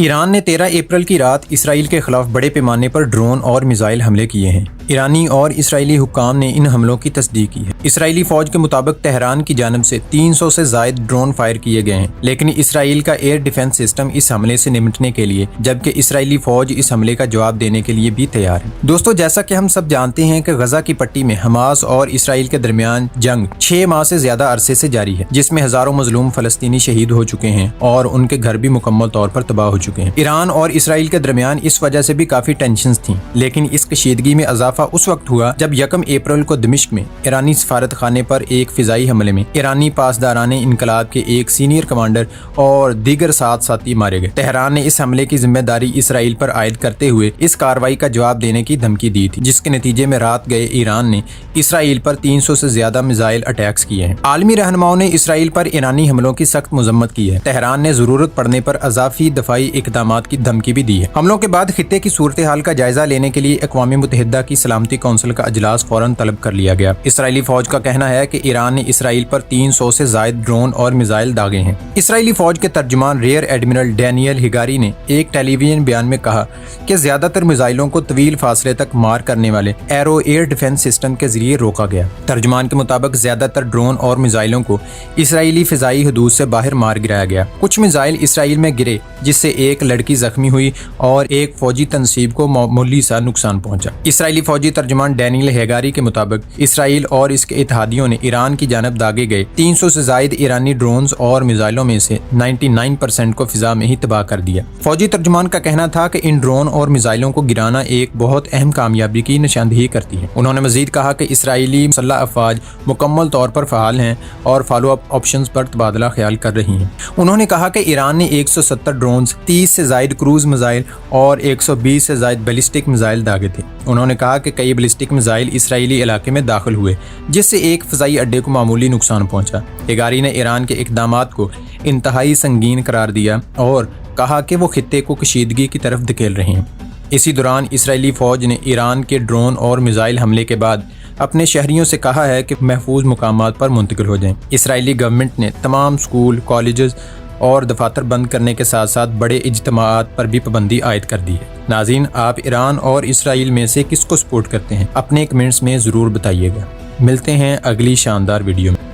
ایران نے 13 اپریل کی رات اسرائیل کے خلاف بڑے پیمانے پر ڈرون اور میزائل حملے کیے ہیں۔ ایرانی اور اسرائیلی حکام نے ان حملوں کی تصدیق کی ہے۔ اسرائیلی فوج کے مطابق تہران کی جانب سے 300 سے زائد ڈرون فائر کیے گئے ہیں، لیکن اسرائیل کا ایئر ڈیفنس سسٹم اس حملے سے نمٹنے کے لیے، جبکہ اسرائیلی فوج اس حملے کا جواب دینے کے لیے بھی تیار ہے۔ دوستو، جیسا کہ ہم سب جانتے ہیں کہ غزہ کی پٹی میں حماس اور اسرائیل کے درمیان جنگ 6 ماہ سے زیادہ عرصے سے جاری ہے، جس میں ہزاروں مظلوم فلسطینی شہید ہو چکے ہیں اور ان کے گھر بھی مکمل طور پر تباہ ہو چکے ہیں۔ ایران اور اسرائیل کے درمیان اس وجہ سے بھی کافی ٹینشنز تھیں، لیکن اس کشیدگی میں اضافہ اس وقت ہوا جب 1 اپریل کو دمشق میں ایرانی سفارت خانے پر ایک فضائی حملے میں ایرانی پاسداران انقلاب کے ایک سینئر کمانڈر اور دیگر 7 ساتھی مارے گئے۔ تہران نے اس حملے کی ذمہ داری اسرائیل پر عائد کرتے ہوئے اس کارروائی کا جواب دینے کی دھمکی دی تھی، جس کے نتیجے میں رات گئے ایران نے اسرائیل پر 300 سے زیادہ میزائل اٹیکس کیے ہیں۔ عالمی رہنماؤں نے اسرائیل پر ایرانی حملوں کی سخت مذمت کی ہے۔ تہران نے ضرورت پڑنے پر اضافی دفاعی اقدامات کی دھمکی بھی دی ہے۔ حملوں کے بعد خطے کی صورتحال کا جائزہ لینے کے لیے اقوام متحدہ کی سلامتی کونسل کا اجلاس فوراً طلب کر لیا گیا۔ اسرائیلی فوج کا کہنا ہے کہ ایران نے اسرائیل پر 300 سے زائد ڈرون اور میزائل داغے ہیں۔ اسرائیلی فوج کے ترجمان ریئر ایڈمرل ڈینیل ہگاری نے ایک ٹیلی ویژن بیان میں کہا کہ زیادہ تر میزائلوں کو طویل فاصلے تک مار کرنے والے ایرو ایئر ڈیفنس سسٹم کے ذریعے روکا گیا۔ ترجمان کے مطابق زیادہ تر ڈرون اور میزائلوں کو اسرائیلی فضائی حدود سے باہر مار گرایا گیا۔ کچھ میزائل اسرائیل میں گرے، جس سے ایک لڑکی زخمی ہوئی اور ایک فوجی تنصیب کو معمولی سا نقصان پہنچا۔ اسرائیلی فوجی ترجمان ڈینیل ہگاری کے مطابق اسرائیل اور اس کے اتحادیوں نے ایران کی جانب داغے گئے 300 سے زائد ایرانی ڈرونز اور میزائلوں میں سے 99% کو فضا میں ہی تباہ کر دیا۔ فوجی ترجمان کا کہنا تھا کہ ان ڈرون اور میزائلوں کو گرانا ایک بہت اہم کامیابی کی نشاندہی کرتی ہے۔ انہوں نے مزید کہا کہ اسرائیلی مسلح افواج مکمل طور پر فعال ہیں اور فالو اپ آپشنز پر تبادلہ خیال کر رہی ہیں۔ انہوں نے کہا کہ ایران نے 170 ڈرونز، 30 سے زائد کروز میزائل اور 120 سے زائد بیلسٹک میزائل داغے تھے۔ انہوں نے کہا کہ کئی بیلسٹک میزائل اسرائیلی علاقے میں داخل ہوئے، جس سے ایک فضائی اڈے کو معمولی نقصان پہنچا۔ ہگاری نے ایران کے اقدامات کو انتہائی سنگین قرار دیا اور کہا کہ وہ خطے کو کشیدگی کی طرف دھکیل رہے ہیں۔ اسی دوران اسرائیلی فوج نے ایران کے ڈرون اور میزائل حملے کے بعد اپنے شہریوں سے کہا ہے کہ محفوظ مقامات پر منتقل ہو جائیں۔ اسرائیلی گورنمنٹ نے تمام اسکول، کالجز اور دفاتر بند کرنے کے ساتھ ساتھ بڑے اجتماعات پر بھی پابندی عائد کر دی ہے۔ ناظرین، آپ ایران اور اسرائیل میں سے کس کو سپورٹ کرتے ہیں؟ اپنے کمنٹس میں ضرور بتائیے گا۔ ملتے ہیں اگلی شاندار ویڈیو میں۔